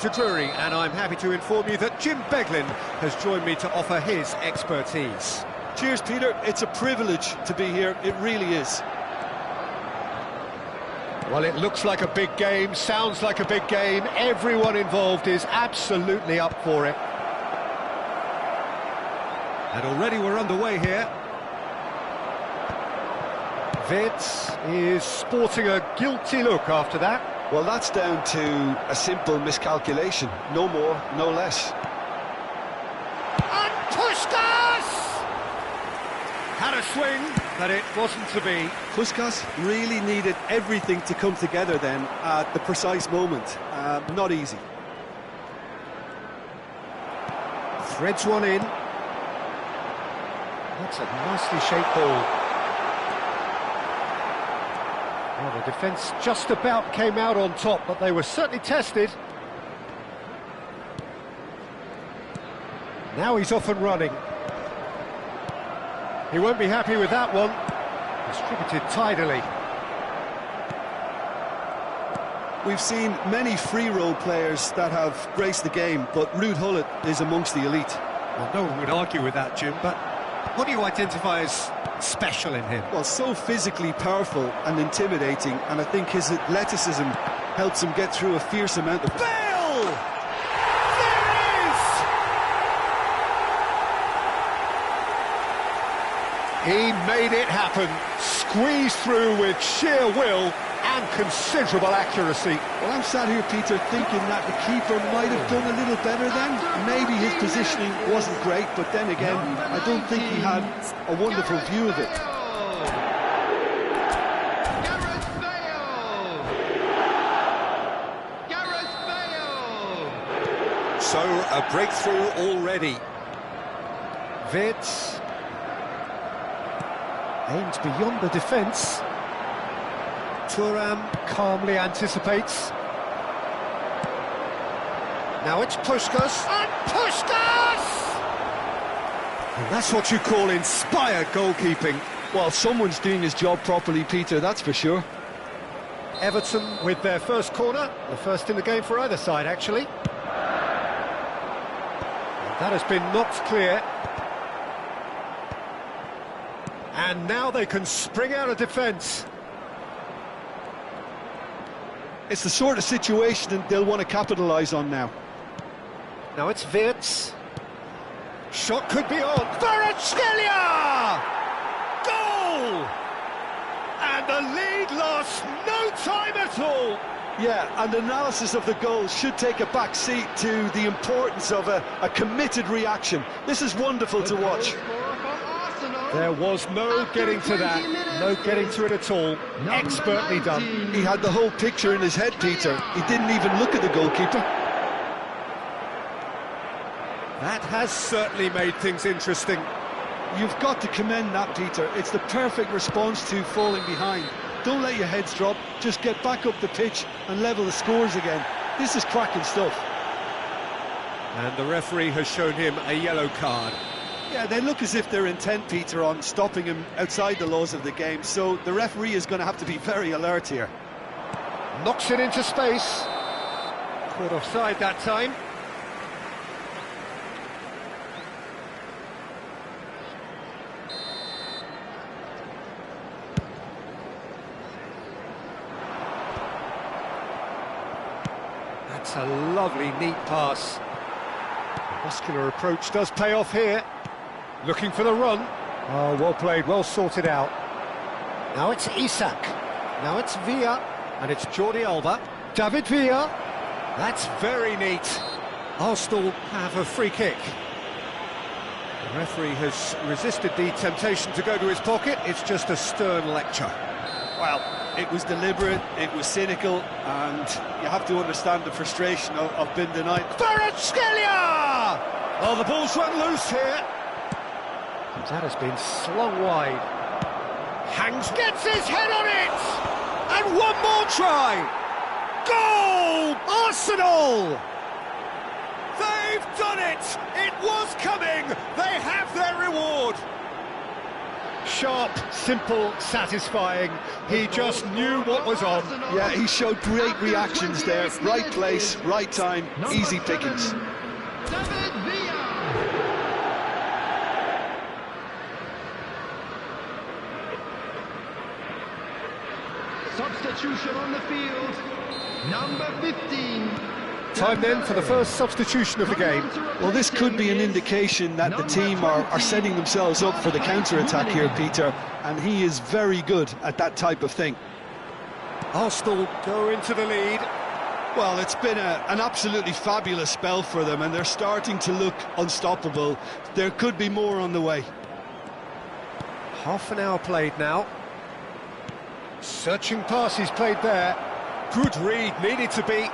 To Drury, and I'm happy to inform you that Jim Beglin has joined me to offer his expertise. Cheers, Peter. It's a privilege to be here. It really is. Well, it looks like a big game, sounds like a big game. Everyone involved is absolutely up for it. And already we're underway here. Vitz is sporting a guilty look after that. Well, that's down to a simple miscalculation. No more, no less. And Puskas! Had a swing, but it wasn't to be. Puskas really needed everything to come together then at the precise moment. Not easy. Threads one in. That's a nicely shaped ball. Well, the defence just about came out on top, but they were certainly tested. Now he's off and running. He won't be happy with that one. Distributed tidily. We've seen many free role players that have graced the game, but Ruud Gullit is amongst the elite. Well, no one would argue with that, Jim, but what do you identify as special in him? Well, so physically powerful and intimidating, and I think his athleticism helps him get through a fierce amount of... Bale! There it is! He made it happen, squeezed through with sheer will and considerable accuracy. Well, I'm sat here, Peter, thinking that the keeper might have done a little better then. Maybe his positioning wasn't great, but then again, I don't think he had a wonderful view of it. So, a breakthrough already. Vitz aims beyond the defence. Thuram calmly anticipates. Now it's Puskas. And Puskas! And that's what you call inspired goalkeeping. Well, someone's doing his job properly, Peter, that's for sure. Everton with their first corner, the first in the game for either side, actually. And that has been knocked clear. And now they can spring out of defence. It's the sort of situation that they'll want to capitalise on now. Now it's Vitz. Shot could be on. Kvaratskhelia! Goal! And the lead lost no time at all. Yeah, and analysis of the goal should take a back seat to the importance of a committed reaction. This is wonderful to watch. There was no getting to that, no getting to it at all. Expertly done. He had the whole picture in his head, Peter. He didn't even look at the goalkeeper. That has certainly made things interesting. You've got to commend that, Peter. It's the perfect response to falling behind. Don't let your heads drop, just get back up the pitch and level the scores again. This is cracking stuff. And the referee has shown him a yellow card. Yeah, they look as if they're intent, Peter, on stopping him outside the laws of the game, so the referee is going to have to be very alert here. Knocks it into space. Caught offside that time. That's a lovely, neat pass. The muscular approach does pay off here. Looking for the run. Oh, well played, well sorted out. Now it's Isak. Now it's Villa. And it's Jordi Alba. David Villa. That's very neat. Arsenal have a free kick. The referee has resisted the temptation to go to his pocket. It's just a stern lecture. Well, it was deliberate, it was cynical, and you have to understand the frustration of being denied. Kvaratskhelia! Oh, the ball's run loose here. That has been slung wide. Hangs, gets his head on it! And one more try! Goal! Arsenal! They've done it! It was coming! They have their reward! Sharp, simple, satisfying. He just knew what was on. Yeah, he showed great reactions there. Right place, right time, easy pickings. Substitution on the field, number 15. Time then for the first substitution of the game. Well, this could be an indication that the team are setting themselves up for the counter-attack here, Peter, and he is very good at that type of thing. Arsenal go into the lead. Well, it's been an absolutely fabulous spell for them, and they're starting to look unstoppable. There could be more on the way. Half an hour played now. Searching passes played there. Good read, needed to be.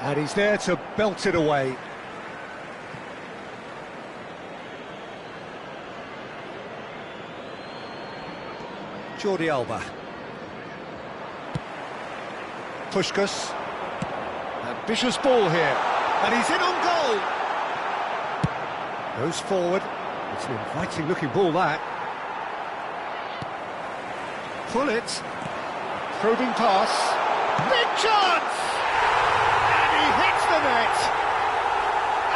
And he's there to belt it away. Jordi Alba. Puskás. Ambitious ball here. And he's in on goal. Goes forward. It's an inviting looking ball, that. Pull it. Probing pass. Big chance! And he hits the net.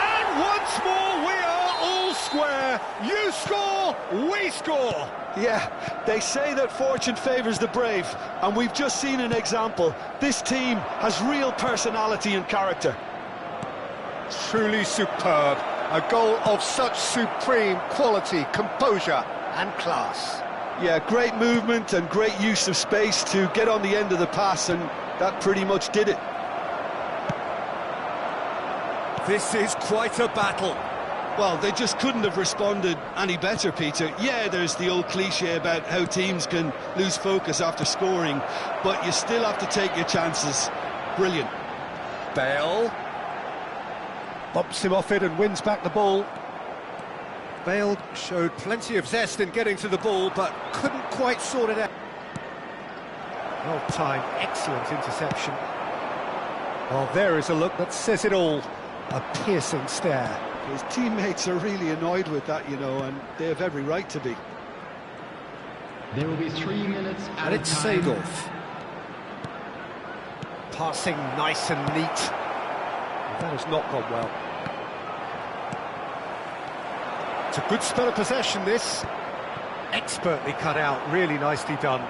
And once more we are all square. You score, we score. Yeah, they say that fortune favours the brave, and we've just seen an example. This team has real personality and character. Truly superb. A goal of such supreme quality, composure and class. Yeah, great movement and great use of space to get on the end of the pass, and that pretty much did it. This is quite a battle. Well, they just couldn't have responded any better, Peter. Yeah, there's the old cliche about how teams can lose focus after scoring, but you still have to take your chances. Brilliant. Bale bumps him off it and wins back the ball. Bale showed plenty of zest in getting to the ball, but couldn't quite sort it out. Well timed, excellent interception. Well, there is a look that says it all. A piercing stare. His teammates are really annoyed with that, you know, and they have every right to be. There will be 3 minutes at And it's Seedorf. Passing nice and neat. That has not gone well. It's a good spell of possession, this. Expertly cut out, really nicely done.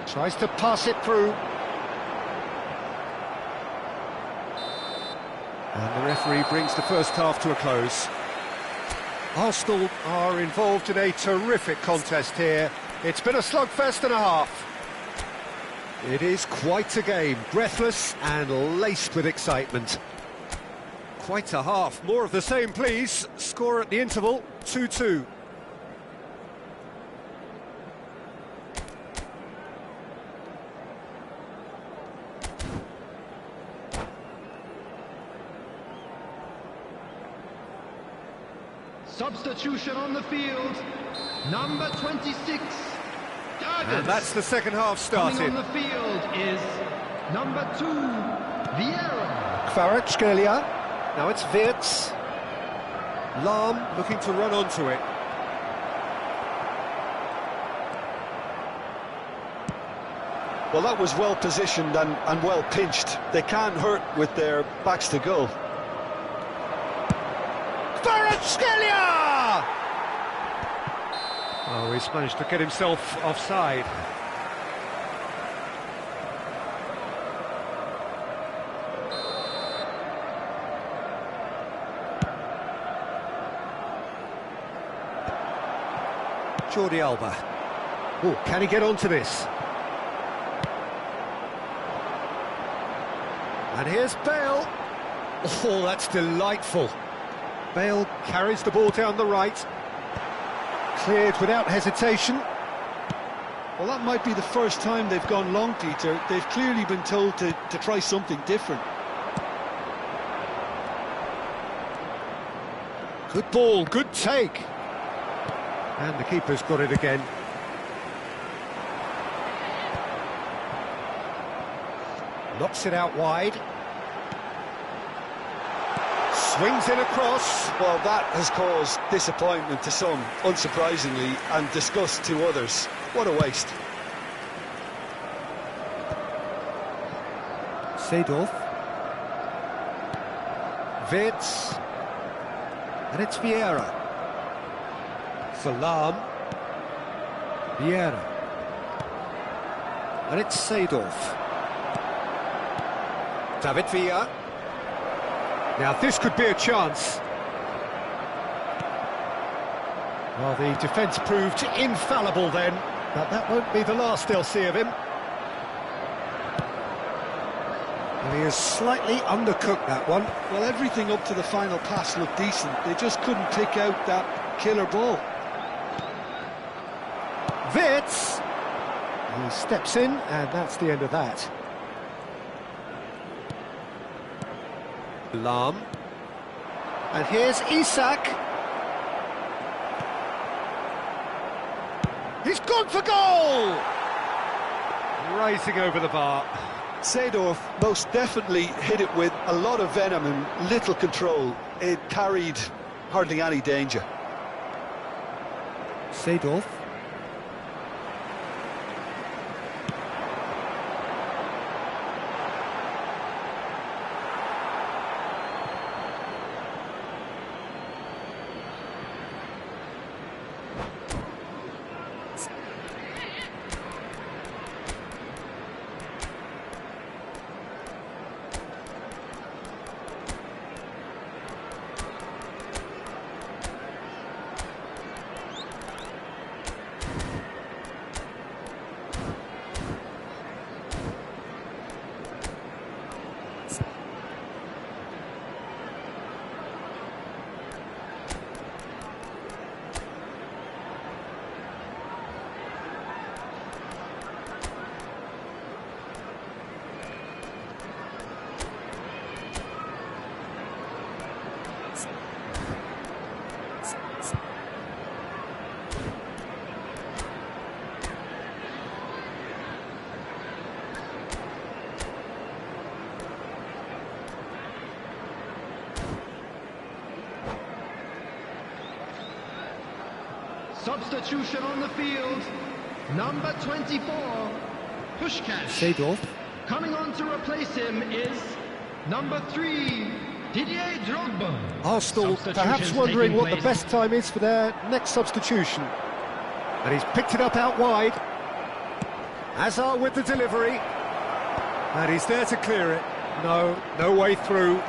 Tries to pass it through. And the referee brings the first half to a close. Arsenal are involved in a terrific contest here. It's been a slugfest and a half. It is quite a game, breathless and laced with excitement. Quite a half, more of the same please. Score at the interval, 2-2. Substitution on the field, number 26. And that's the second half started. Coming on the field is number 2, Vieira. Kvaratskhelia. Now it's Wirtz. Lahm looking to run onto it. Well, that was well positioned and well pinched. They can't hurt with their backs to goal. Kvaratskhelia! Oh, he's managed to get himself offside. Jordi Alba. Oh, can he get onto this? And here's Bale. Oh, that's delightful. Bale carries the ball down the right. Cleared without hesitation. Well, that might be the first time they've gone long, Peter. They've clearly been told to try something different. Good ball, good take. And the keeper's got it again. Knocks it out wide. Swings in across. Well, that has caused disappointment to some, unsurprisingly, and disgust to others. What a waste. Seedorf. Vids. And it's Vieira. Salam. Vieira. And it's Seedorf. David Villa. Now this could be a chance. Well, the defence proved infallible then, but that won't be the last they'll see of him. And he is slightly undercooked, that one. Well, everything up to the final pass looked decent. They just couldn't pick out that killer ball. Vitz! He steps in, and that's the end of that. Lam. And here's Isak. He's gone for goal! Racing over the bar. Seedorf most definitely hit it with a lot of venom and little control. It carried hardly any danger. Seedorf. Substitution on the field, number 24, Pushkash. Seedorf. Coming on to replace him is number 3, Didier Drogba. Arsenal perhaps wondering what the best time is for their next substitution. And he's picked it up out wide. Hazard with the delivery. And he's there to clear it. No way through.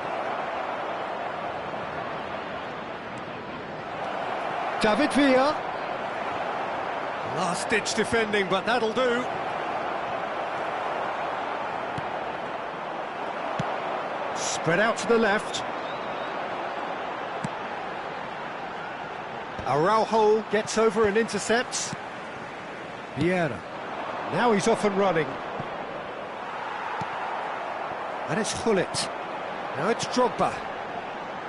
David Villa. Last-ditch defending, but that'll do. Spread out to the left. Araujo gets over and intercepts. Vieira. Now he's off and running. And it's Hullet. Now it's Drogba.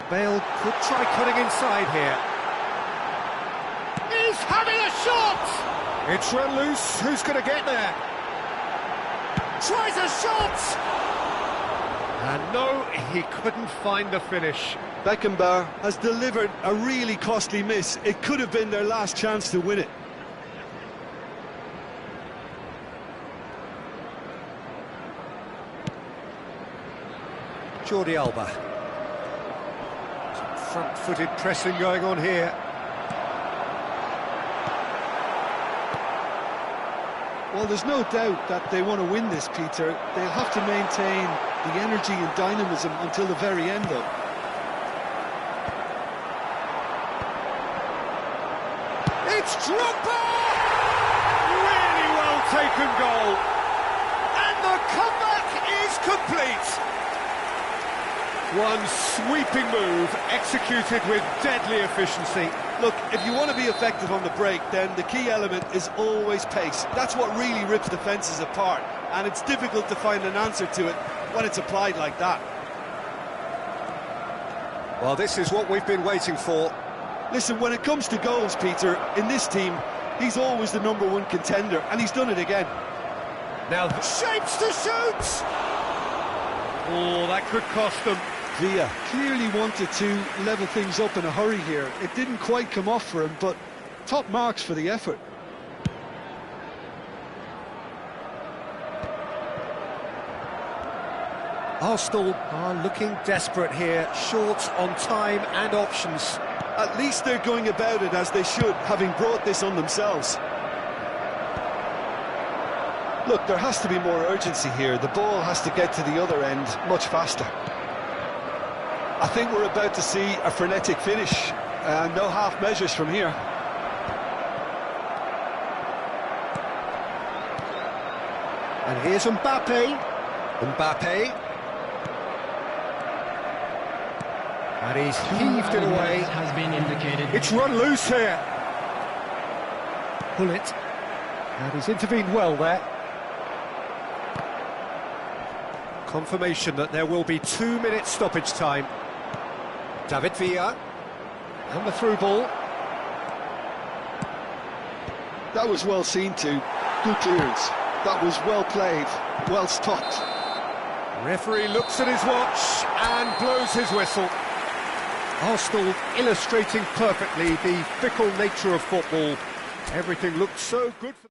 Bale could try cutting inside here. He's having a shot! It's run loose. Who's going to get there? Tries a shot! And no, he couldn't find the finish. Beckenbauer has delivered a really costly miss. It could have been their last chance to win it. Jordi Alba. Some front-footed pressing going on here. Well, there's no doubt that they want to win this, Peter. They'll have to maintain the energy and dynamism until the very end, though. It's Drogba! Really well taken goal. And the comeback is complete. One sweeping move, executed with deadly efficiency. Look, if you want to be effective on the break, then the key element is always pace. That's what really rips defences apart, and it's difficult to find an answer to it when it's applied like that. Well, this is what we've been waiting for. Listen, when it comes to goals, Peter, in this team, he's always the #1 contender, and he's done it again. Now, shapes to shoot! Oh, that could cost them. Villa clearly wanted to level things up in a hurry here. It didn't quite come off for him, but top marks for the effort. Arsenal are looking desperate here, short on time and options. At least they're going about it as they should, having brought this on themselves. Look, there has to be more urgency here. The ball has to get to the other end much faster. I think we're about to see a frenetic finish. No half measures from here. And here's Mbappe. Mbappe. And he's heaved it away. Has been indicated. It's run loose here. Pull it. And he's intervened well there. Confirmation that there will be 2 minutes stoppage time. David Villa. And the through ball. That was well seen too. Good clearance. That was well played, well stopped. Referee looks at his watch and blows his whistle. Arsenal illustrating perfectly the fickle nature of football. Everything looked so good for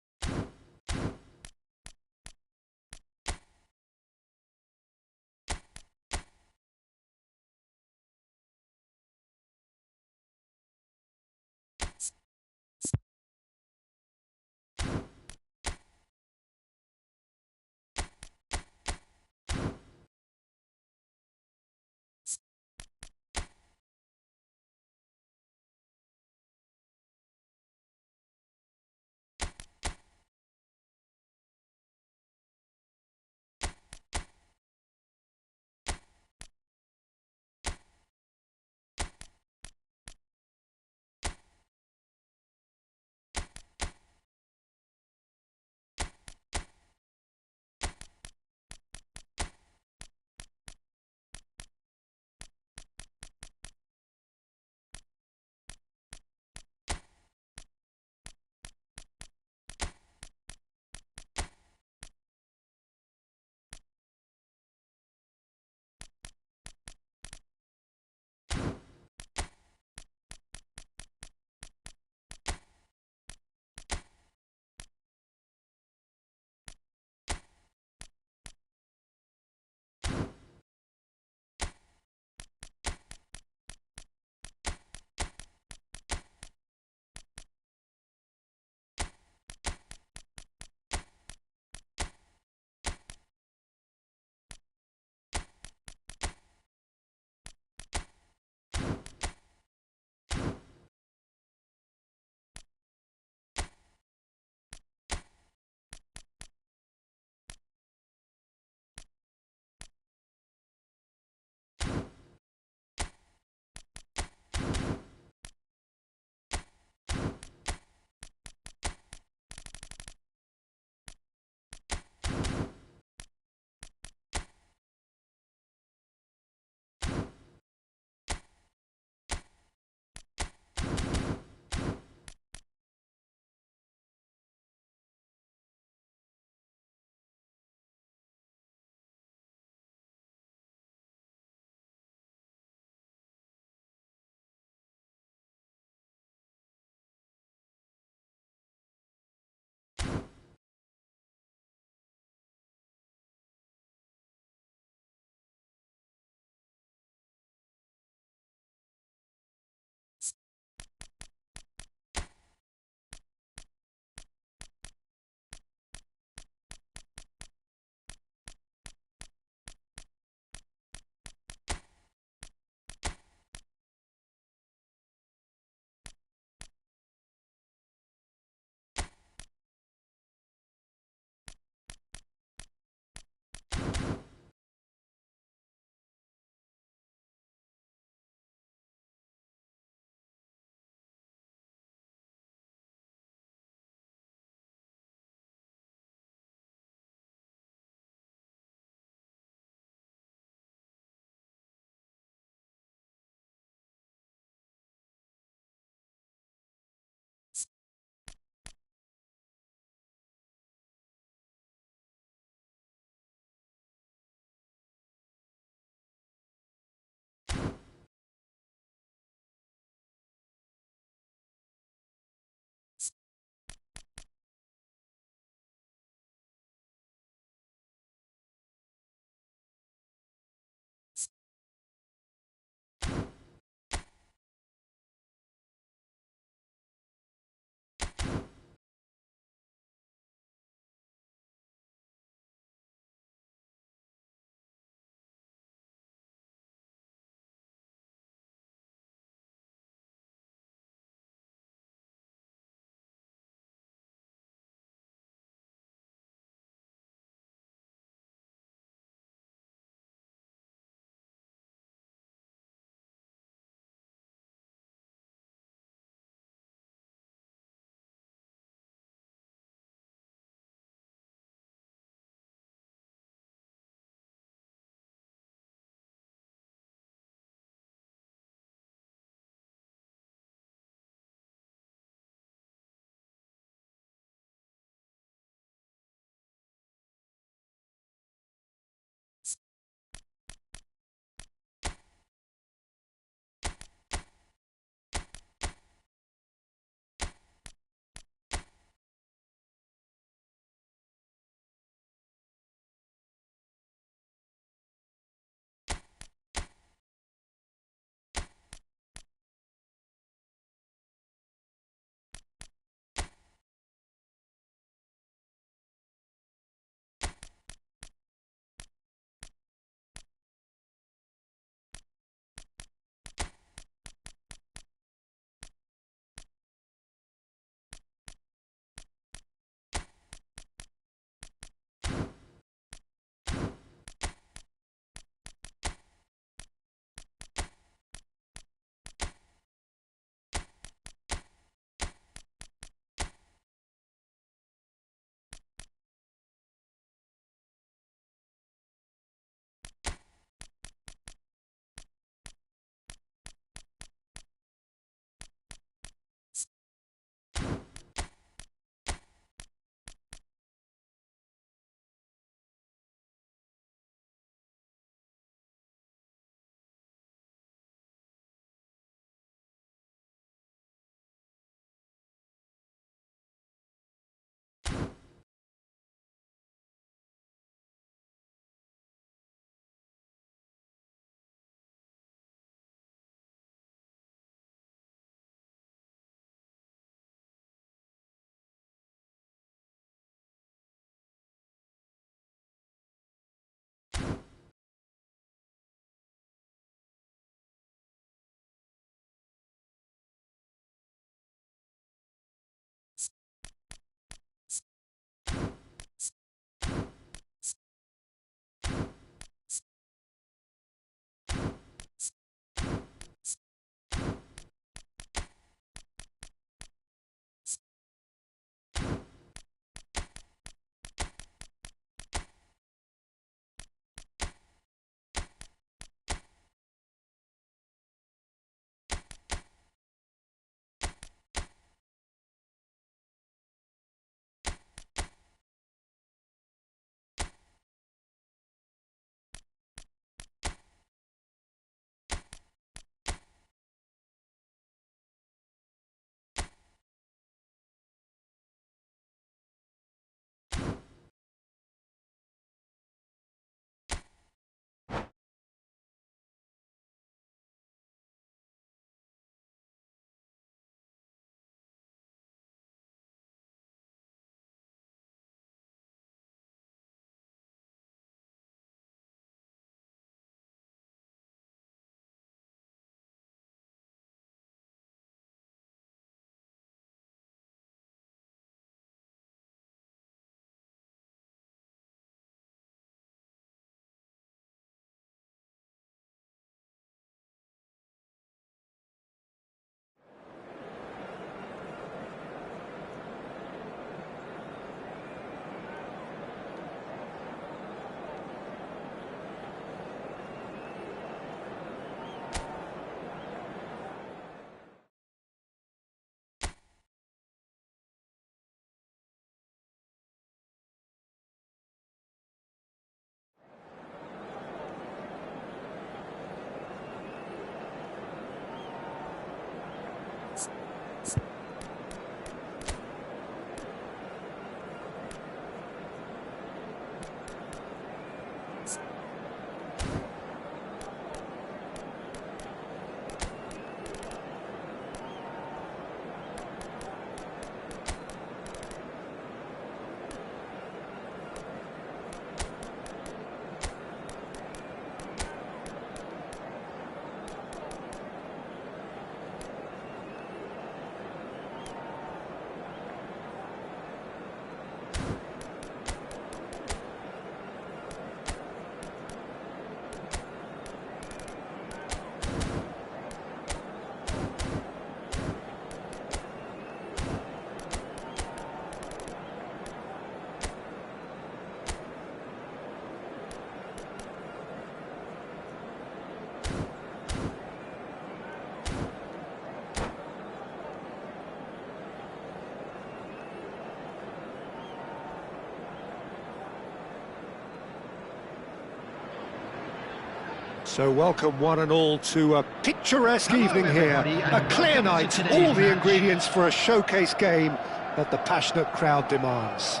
So welcome one and all to a picturesque evening here, a clear night, all the ingredients for a showcase game that the passionate crowd demands.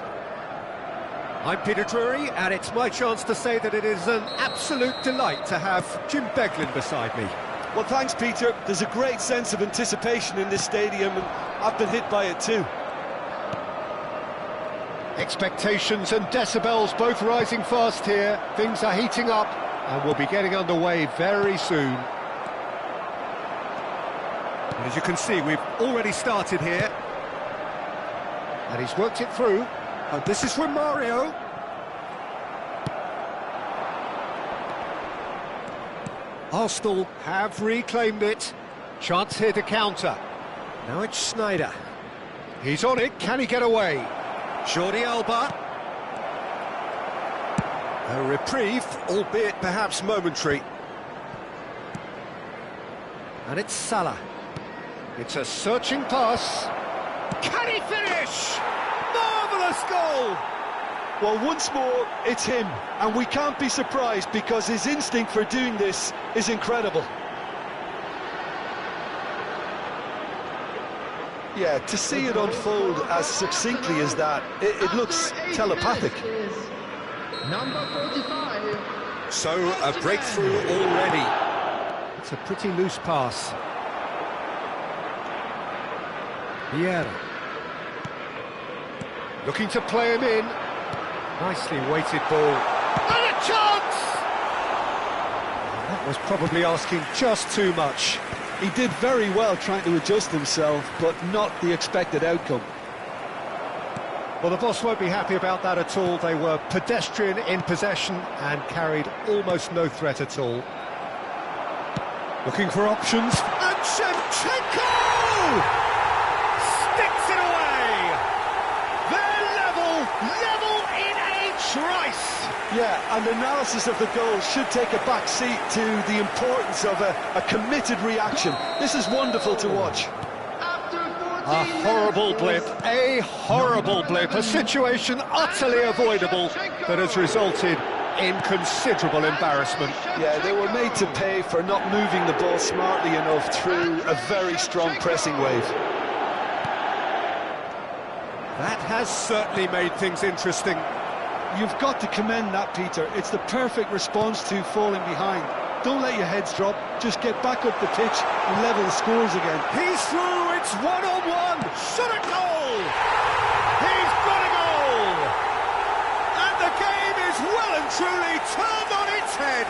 I'm Peter Drury, and it's my chance to say that it is an absolute delight to have Jim Beglin beside me. Well, thanks, Peter. There's a great sense of anticipation in this stadium, and I've been hit by it too. Expectations and decibels both rising fast here. Things are heating up, and we'll be getting underway very soon. And as you can see, we've already started here. And he's worked it through. And this is from Mario. Arsenal have reclaimed it. Chance here to counter. Now it's Sneijder. He's on it. Can he get away? Jordi Alba. A reprieve, albeit perhaps momentary. And it's Salah. It's a searching pass. Can he finish? Marvellous goal! Well, once more, it's him, and we can't be surprised because his instinct for doing this is incredible. Yeah, to see it unfold as succinctly as that, it looks telepathic. Number 45. So, a breakthrough already. It's a pretty loose pass. Vieira. Looking to play him in. Nicely weighted ball. And a chance! That was probably asking just too much. He did very well trying to adjust himself, but not the expected outcome. Well, the boss won't be happy about that at all. They were pedestrian in possession and carried almost no threat at all. Looking for options. And Shevchenko! Sticks it away! They're level in a trice! Yeah, and analysis of the goal should take a back seat to the importance of a committed reaction. This is wonderful to watch. A horrible blip, a situation utterly avoidable that has resulted in considerable embarrassment. Yeah, they were made to pay for not moving the ball smartly enough through a very strong pressing wave. That has certainly made things interesting. You've got to commend that, Peter. It's the perfect response to falling behind. Don't let your heads drop, just get back up the pitch and level the scores again. He's through, it's one-on-one, shot at goal! He's got a goal! And the game is well and truly turned on its head!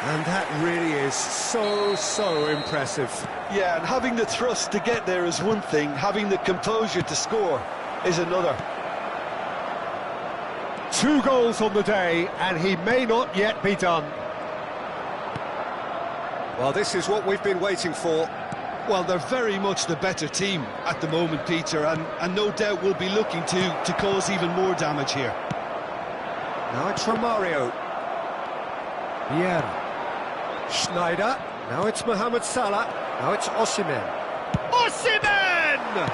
And that really is so impressive. Yeah, and having the thrust to get there is one thing, having the composure to score is another. 2 goals on the day, and he may not yet be done. Well, this is what we've been waiting for. Well, they're very much the better team at the moment, Peter, and no doubt will be looking to cause even more damage here. Now it's from Mario. Vieira. Sneijder. Now it's Mohamed Salah. Now it's Osimhen. Osimhen!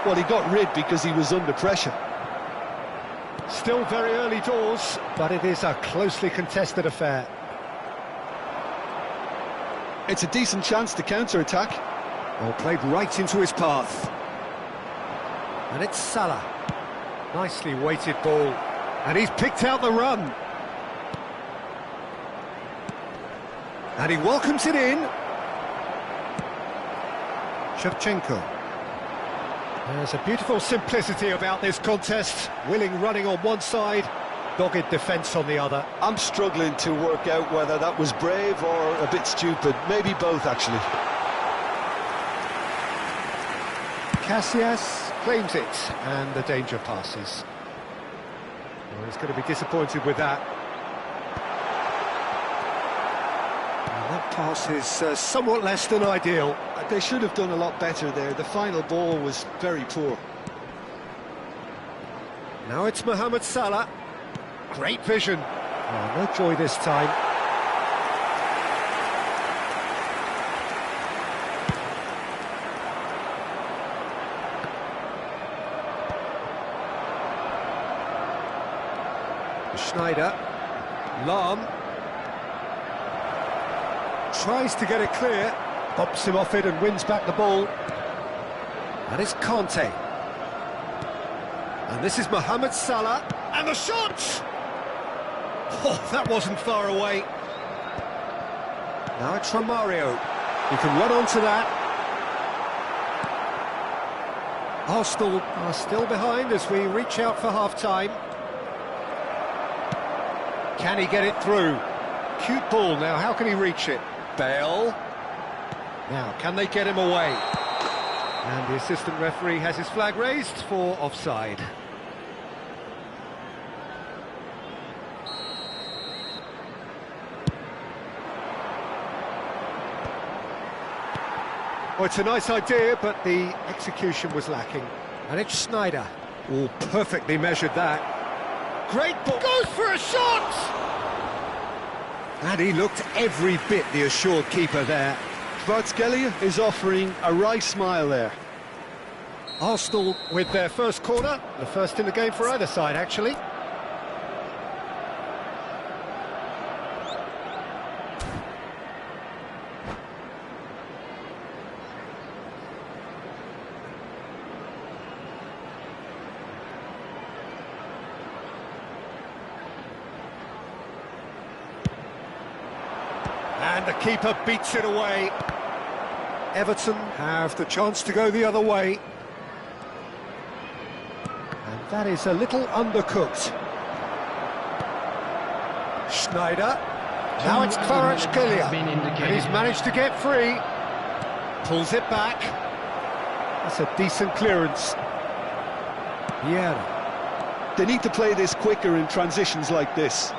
Well, he got rid because he was under pressure. Still very early doors, but it is a closely contested affair. It's a decent chance to counter-attack. Well, played right into his path. And it's Salah. Nicely weighted ball. And he's picked out the run. And he welcomes it in. Shevchenko. There's a beautiful simplicity about this contest. Willing running on one side, dogged defence on the other. I'm struggling to work out whether that was brave or a bit stupid. Maybe both, actually. Casillas claims it, and the danger passes. Well, he's going to be disappointed with that. And that pass is somewhat less than ideal. They should have done a lot better there. The final ball was very poor. Now it's Mohamed Salah. Great vision. Oh, no joy this time. Sneijder. Lahm. tries to get it clear, bumps him off it and wins back the ball. And it's Conte. And this is Mohamed Salah, and the shot! Oh, that wasn't far away. Now it's Romario. He can run onto that. Arsenal are still behind as we reach out for half-time. Can he get it through? Cute ball now, how can he reach it? Bale. Now, can they get him away? And the assistant referee has his flag raised for offside. Well, it's a nice idea, but the execution was lacking. And it's Schneider. Oh, perfectly measured that. Great ball. Goes for a shot! And he looked every bit the assured keeper there. Kvaratskhelia is offering a wry smile there. Arsenal with their first corner, the first in the game for either side, actually. And the keeper beats it away. Everton have the chance to go the other way. And that is a little undercooked. Schneider. Now it's Kvaratskhelia. And he's managed to get free. Pulls it back. That's a decent clearance. Yeah. They need to play this quicker in transitions like this.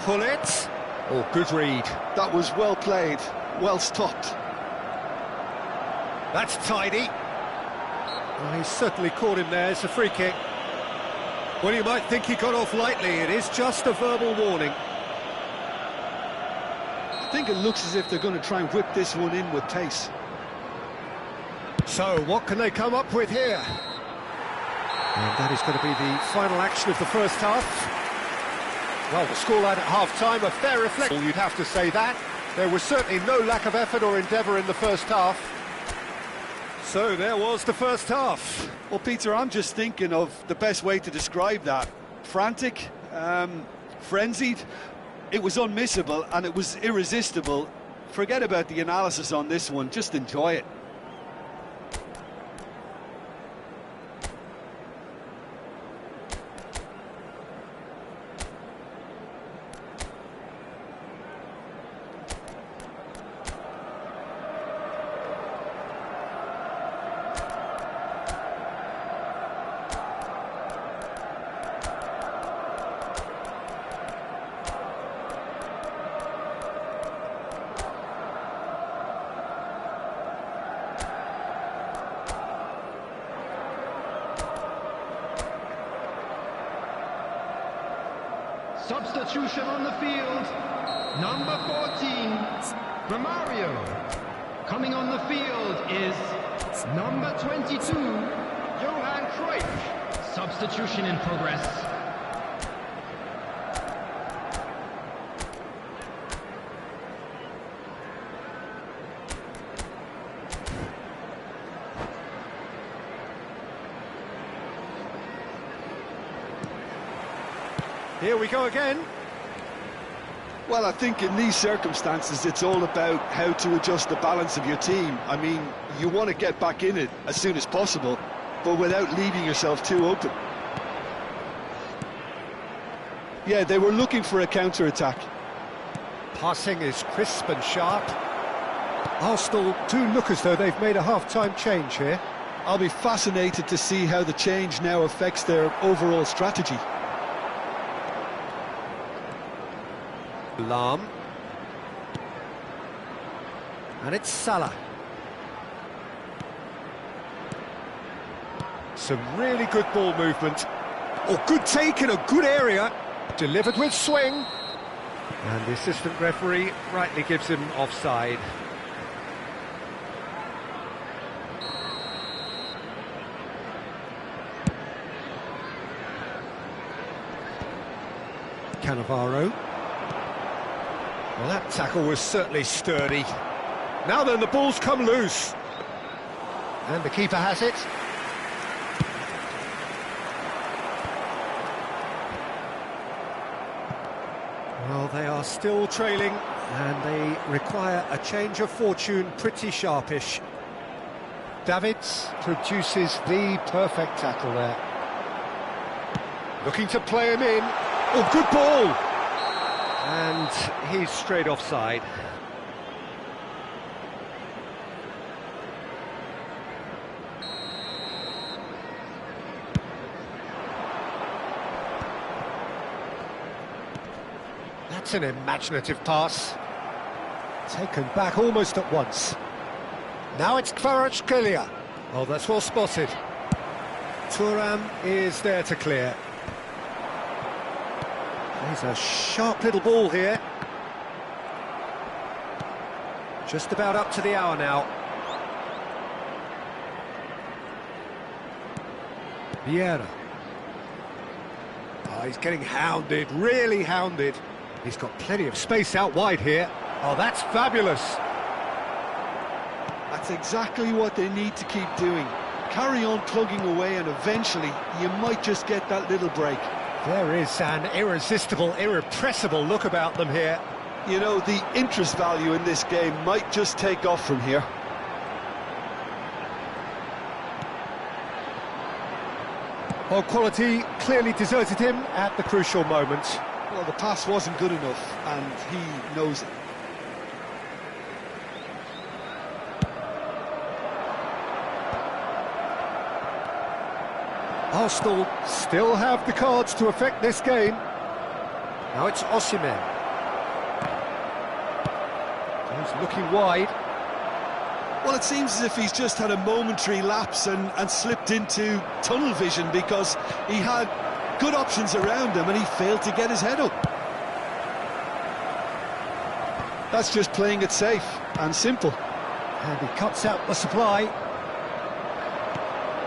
Pull it. Oh, good read. That was well played, well stopped. That's tidy. Well, he certainly caught him there. It's a free kick. Well, you might think he got off lightly. It is just a verbal warning. I think it looks as if they're going to try and whip this one in with pace. So, what can they come up with here? And that is going to be the final action of the first half. Well, the scoreline at half-time, a fair reflection, you'd have to say that. There was certainly no lack of effort or endeavour in the first half. So there was the first half. Well, Peter, I'm just thinking of the best way to describe that. Frantic, frenzied. It was unmissable and it was irresistible. Forget about the analysis on this one, just enjoy it. Substitution on the field, number 14, Romario. Coming on the field is number 22, Johan Cruyff. Substitution in progress. Here we go again. Well, I think in these circumstances, it's all about how to adjust the balance of your team. I mean, you want to get back in it as soon as possible, but without leaving yourself too open. Yeah, they were looking for a counter-attack. Passing is crisp and sharp. Arsenal do look as though they've made a half-time change here. I'll be fascinated to see how the change now affects their overall strategy. Lahm. And it's Salah. Some really good ball movement. Oh, good take in a good area. Delivered with swing. And the assistant referee rightly gives him offside. Cannavaro. Well, that tackle was certainly sturdy. Now then, the ball's come loose. And the keeper has it. Well, they are still trailing, and they require a change of fortune pretty sharpish. Davids produces the perfect tackle there. Looking to play him in. Oh, good ball! And he's straight offside. That's an imaginative pass. Taken back almost at once. Now it's Kvaratskhelia. Oh, that's well spotted. Thuram is there to clear. There's a sharp little ball here. Just about up to the hour now. Vieira. Oh, he's getting hounded, really hounded. He's got plenty of space out wide here. Oh, that's fabulous. That's exactly what they need to keep doing. Carry on plugging away and eventually you might just get that little break. There is an irresistible, irrepressible look about them here. You know, the interest value in this game might just take off from here. Well, quality clearly deserted him at the crucial moment. Well, the pass wasn't good enough and he knows it. Arsenal still have the cards to affect this game. Now it's Osimhen. He's looking wide. Well, it seems as if he's just had a momentary lapse and slipped into tunnel vision because he had good options around him and he failed to get his head up. That's just playing it safe and simple. And he cuts out the supply.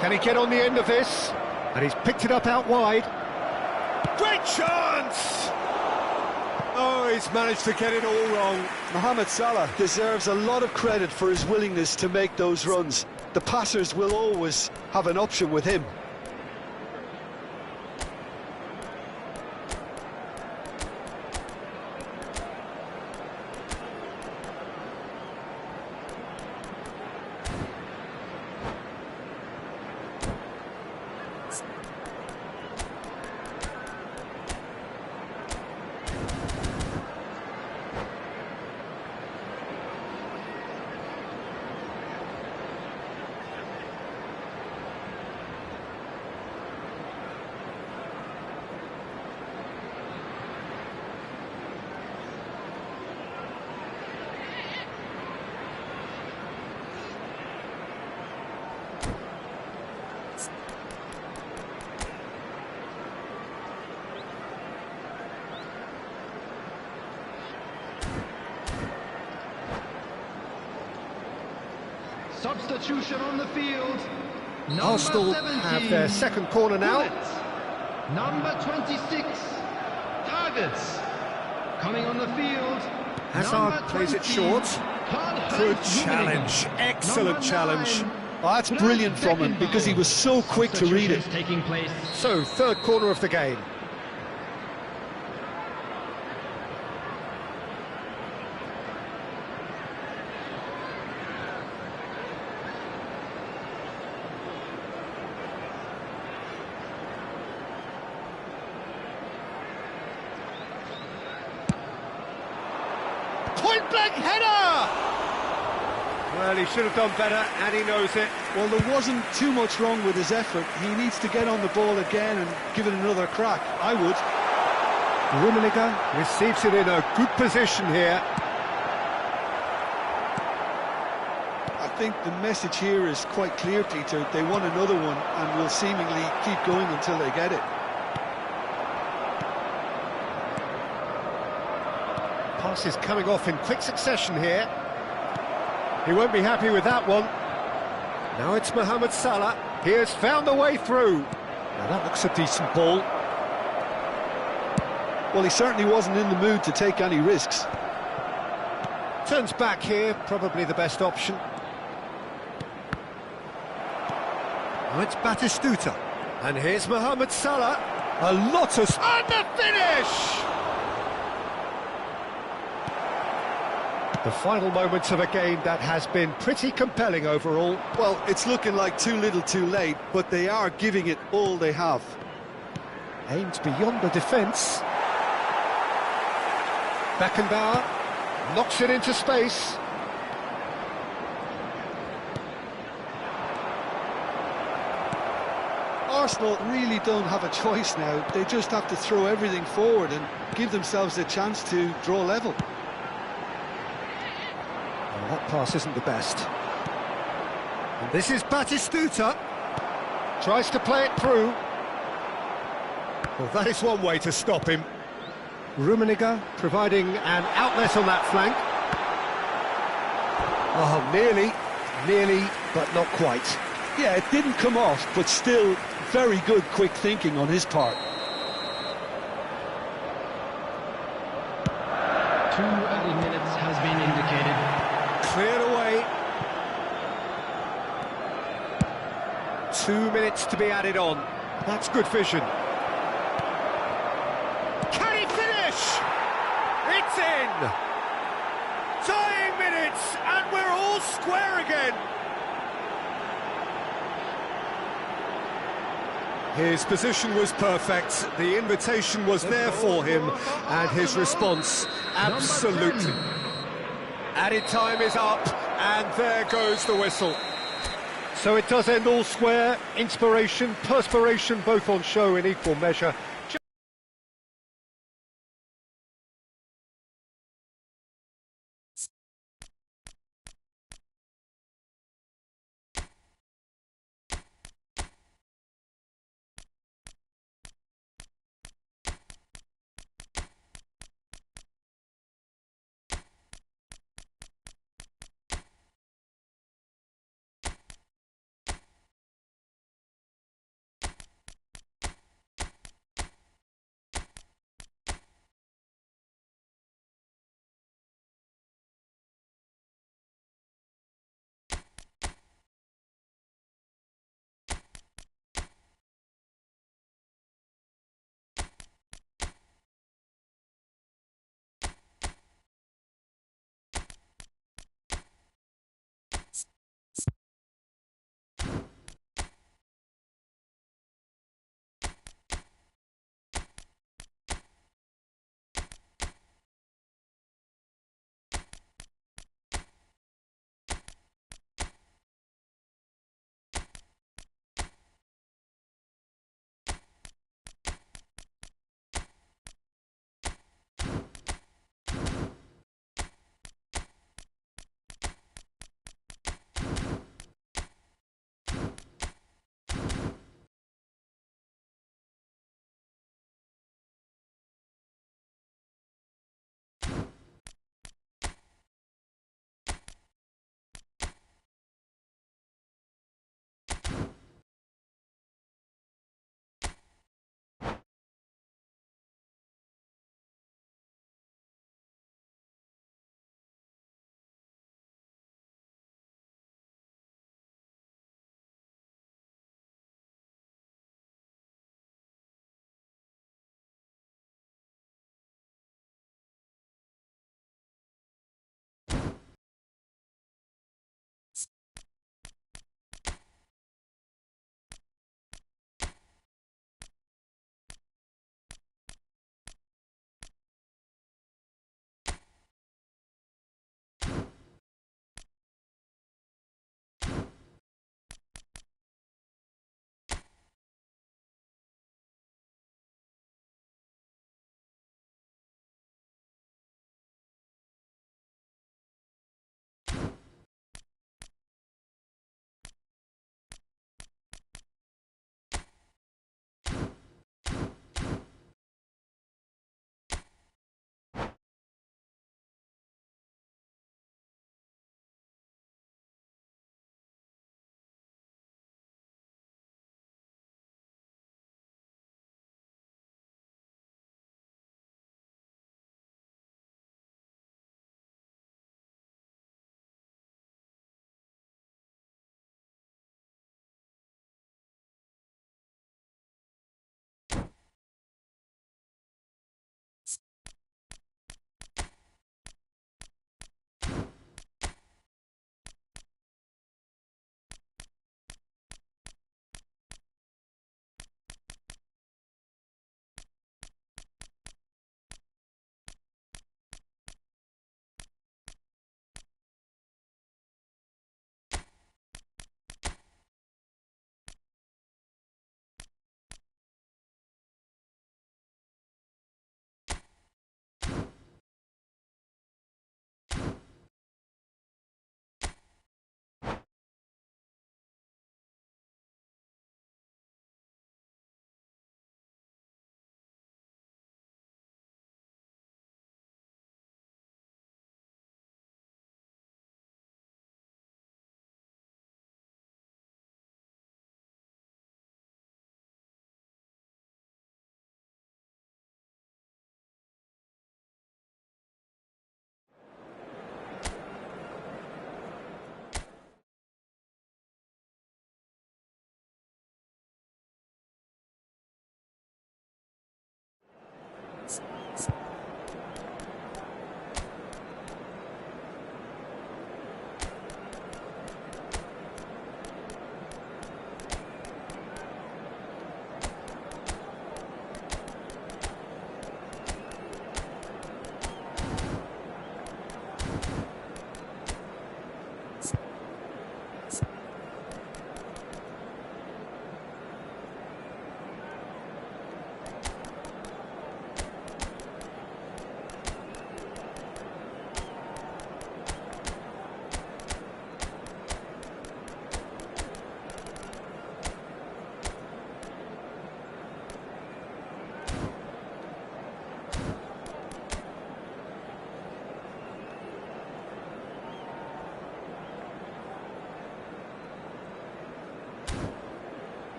Can he get on the end of this? And he's picked it up out wide. Great chance! Oh, he's managed to get it all wrong. Mohamed Salah deserves a lot of credit for his willingness to make those runs. The passers will always have an option with him. Substitution on the field. Arsenal have their second corner now. Number 26, Targets. Coming on the field. Hazard plays it short. Good challenge, excellent challenge. Oh, that's brilliant from him because he was so quick to read it. Taking place. So, third corner of the game. Point-blank header! Well, he should have done better, and he knows it. Well, there wasn't too much wrong with his effort. He needs to get on the ball again and give it another crack. I would. Rummenigge receives it in a good position here. I think the message here is quite clear, Peter. They want another one and will seemingly keep going until they get it. Pass is coming off in quick succession here. He won't be happy with that one. Now it's Mohamed Salah. He has found a way through. Now that looks a decent ball. Well, he certainly wasn't in the mood to take any risks. Turns back here, probably the best option. Oh, it's Batistuta. And here's Mohamed Salah. A lot of... And the finish! The final moments of a game that has been pretty compelling overall. Well, it's looking like too little too late, but they are giving it all they have. Aimed beyond the defence. Beckenbauer knocks it into space. Arsenal really don't have a choice now. They just have to throw everything forward and give themselves a chance to draw level. Well, that pass isn't the best. And this is Batistuta. Tries to play it through. Well, that is one way to stop him. Rummenigge providing an outlet on that flank. Oh, nearly, but not quite. Yeah, it didn't come off, but still very good quick thinking on his part. 2 added minutes has been indicated. Cleared away. 2 minutes to be added on. That's good vision. Can he finish? It's in! Dying minutes, and we're all square again. His position was perfect, the invitation was there for him, and his response, absolutely. Added time is up, and there goes the whistle. So it does end all square, inspiration, perspiration, both on show in equal measure.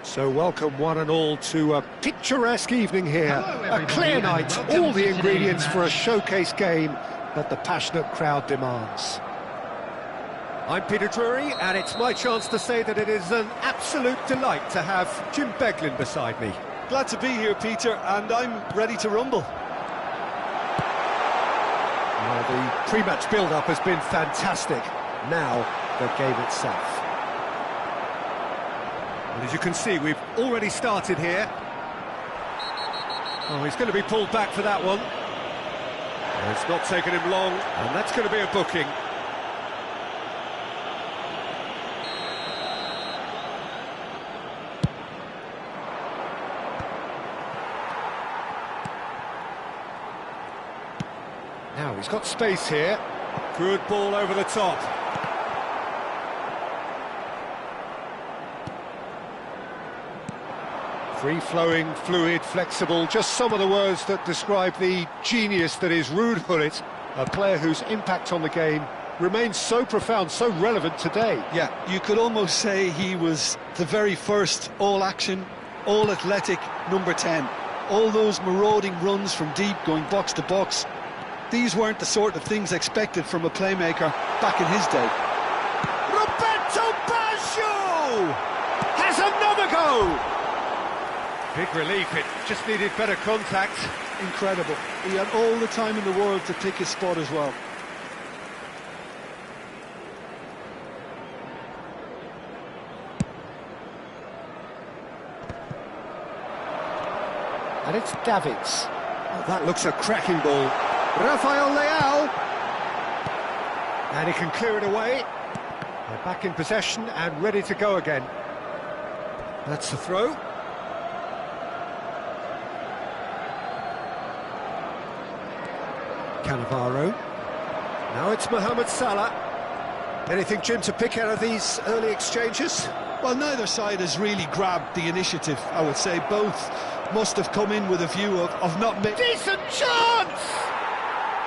So welcome one and all to a picturesque evening here. Hello, A everybody, clear and night, welcome all the to ingredients today's for a match. showcase game that the passionate crowd demands. I'm Peter Drury, and it's my chance to say that it is an absolute delight to have Jim Beglin beside me. Glad to be here, Peter, and I'm ready to rumble. Well, the pre-match build-up has been fantastic. Now, the game itself. And as you can see, we've already started here. Oh, he's going to be pulled back for that one. And it's not taken him long, and that's going to be a booking. Now he's got space here. Good ball over the top. Free-flowing, fluid, flexible, just some of the words that describe the genius that is Ruud Gullit, a player whose impact on the game remains so profound, so relevant today. Yeah, you could almost say he was the very first all-action, all-athletic number 10. All those marauding runs from deep, going box to box, these weren't the sort of things expected from a playmaker back in his day. Roberto Baggio has another go! Big relief, it just needed better contact. Incredible. He had all the time in the world to pick his spot as well. And it's Davids. Oh, that looks a cracking ball. Rafael Leao. And he can clear it away. They're back in possession and ready to go again. That's the throw. Cannavaro. Now it's Mohamed Salah. Anything, Jim, to pick out of these early exchanges? Well, neither side has really grabbed the initiative, I would say. Both must have come in with a view of not making... Decent chance!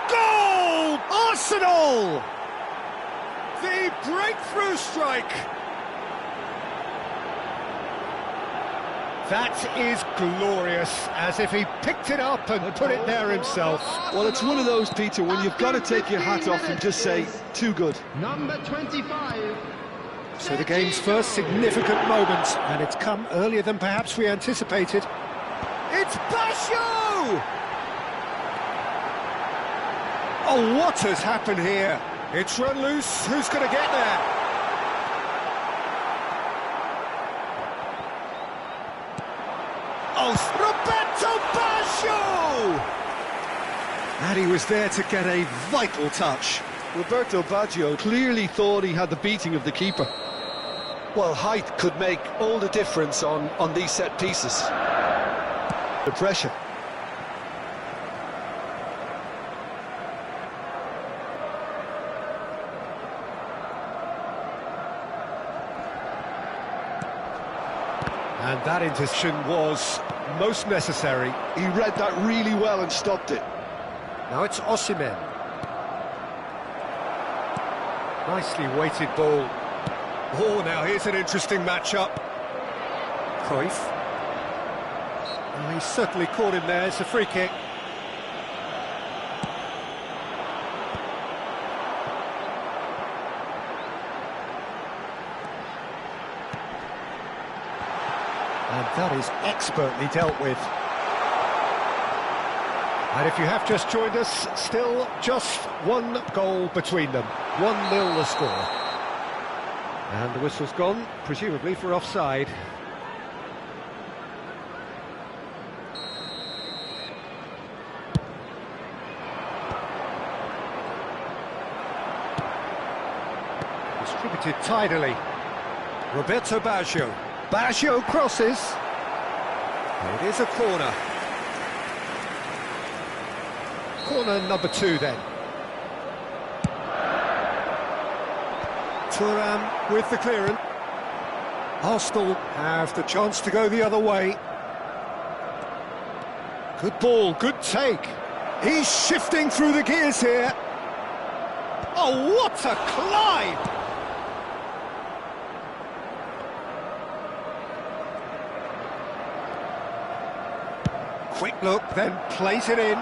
Goal! Arsenal! The breakthrough strike! That is glorious, as if he picked it up and put it there himself. Well, it's one of those, Peter, when you've got to take your hat off and just say, too good. Number 25. So the game's first significant moment, and it's come earlier than perhaps we anticipated. It's Baggio! Oh, what has happened here? It's run loose. Who's going to get there? Oh, Roberto Baggio! And he was there to get a vital touch. Roberto Baggio clearly thought he had the beating of the keeper. Well, height could make all the difference on these set pieces. The pressure. And that interception was most necessary. He read that really well and stopped it. Now it's Osimhen. Nicely weighted ball. Oh, now here's an interesting matchup. Cruyff. Oh, he's certainly caught him there. It's a free kick. And that is expertly dealt with. And if you have just joined us, still just one goal between them. 1-0 the score. And the whistle's gone, presumably for offside. Distributed tidily. Roberto Baggio. Baggio crosses. It is a corner. Corner number 2 then. Thuram with the clearance. Arsenal have the chance to go the other way. Good ball, good take. He's shifting through the gears here. Oh, what a climb! Quick look, then plays it in.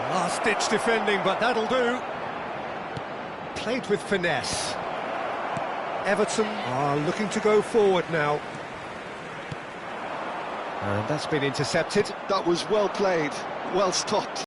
Last-ditch defending, but that'll do. Played with finesse. Everton are looking to go forward now. And that's been intercepted. That was well played, well stopped.